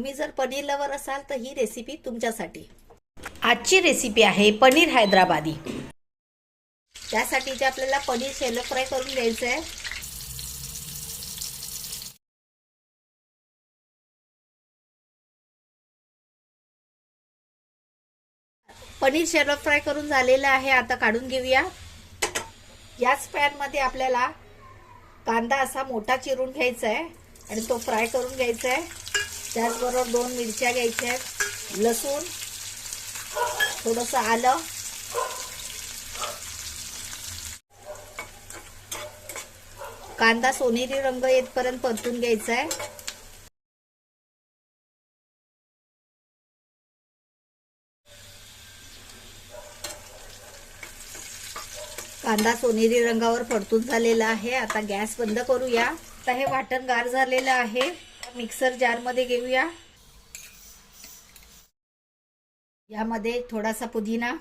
तुम्ही जर पनीर लवर असाल तर ही रेसिपी तुमच्यासाठी। आजची रेसिपी आहे पनीर हैदराबादी। त्यासाठी जे आपल्याला पनीर शॅलो फ्राय करून घ्यायचं आहे। पनीर शॅलो फ्राय करून झालेलं आहे, आता काढून घेऊया। याच पॅन मध्ये आपल्याला कांदा असा मोठा चिरून घ्यायचा आहे आणि तो फ्राय करून घ्यायचा आहे। त्याचबरोबर 2 मिरच्या घ्यायच्या आहेत, लसूण, थोडंसं आलं, कांदा सोनेरी रंग येतपर्यंत परतून घ्यायचा आहे। कांदा सोनेरी रंगावर परतून झालेला आहे। आता गॅस बंद करूया। आता हे वाटण गार झालेलं आहे, मिक्सर जार मध्ये घेऊया। यामध्ये थोडासा पुदिना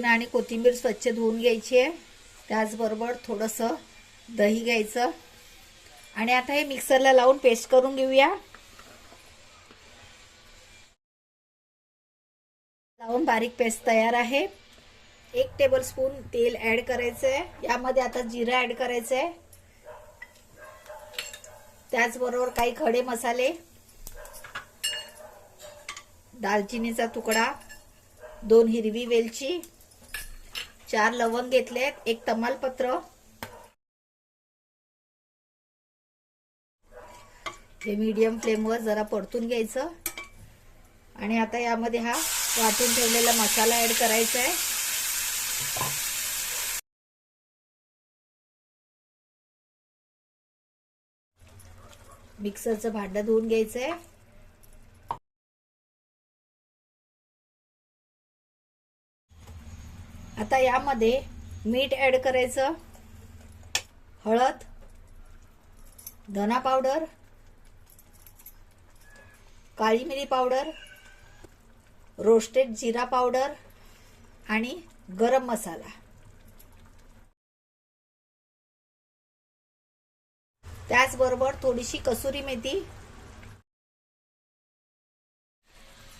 आणि कोथिंबीर स्वच्छ धुवून घ्यायची आहे। त्याचबरोबर थोडंसं दही घ्यायचं आणि आता हे मिक्सरला लावून पेस्ट करून घेऊया। लावून बारीक पेस्ट तयार आहे। 1 टेबलस्पून तेल ऍड करायचं आहे। यामध्ये आता जिरा ऍड करायचं आहे। त्याचबरोबर काही खडे मसाले, दालचिनीचा तुकडा, 2 हिरवी वेलची, 4 लवंग घेतलेत, 1 तमालपत्र। हे मीडियम फ्लेमवर जरा परतून घ्यायचं आणि आता यामध्ये हा वाटून ठेवलेला मसाला ऍड करायचा आहे। मिक्सरचं भांडं धुवून घ्यायचंय। आता यामध्ये मीठ ऍड करायचं, हळद, धना पावडर, काळी मिरी पावडर, रोस्टेड जिरा पावडर आणि गरम मसाला। त्याचबरोबर थोडीशी कसुरी मेथी।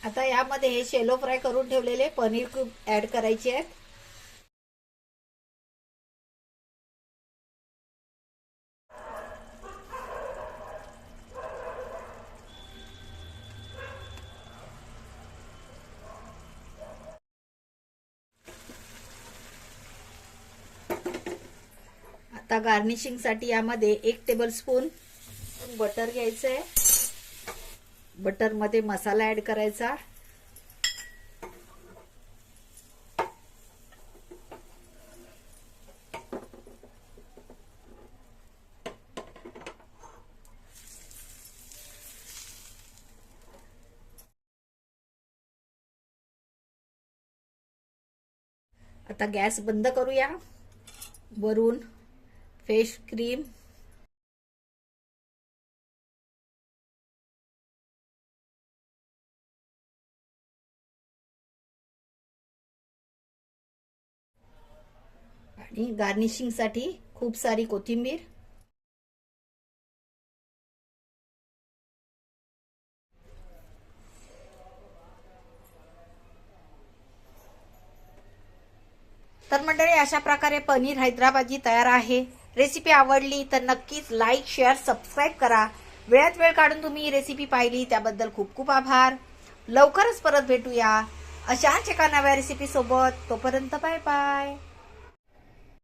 आता यामध्ये हे शॅलो फ्राय करून ठेवलेले पनीर क्यूब ऍड करायचे आहेत। आता गार्निशिंग साठी यामध्ये 1 टेबलस्पून बटर घ्यायचंय। बटर मध्ये मसाला ऍड करायचा। आता गॅस बंद करूया। वरून फ्रेश क्रीम, आणि गार्निशिंग साठी खूप सारी कोथिंबीर। तर मंडळी, अशा प्रकारे पनीर हैदराबादी तयार आहे। रेसिपी आवडली तर नक्कीच लाईक, शेअर, सबस्क्राईब करा। वेळात वेळ काढून तुम्ही ही रेसिपी पाहिली त्याबद्दल खूप खूप आभार। लवकरच परत भेटूया अशाच एका नव्या रेसिपी सोबत। तोपर्यंत बाय बाय।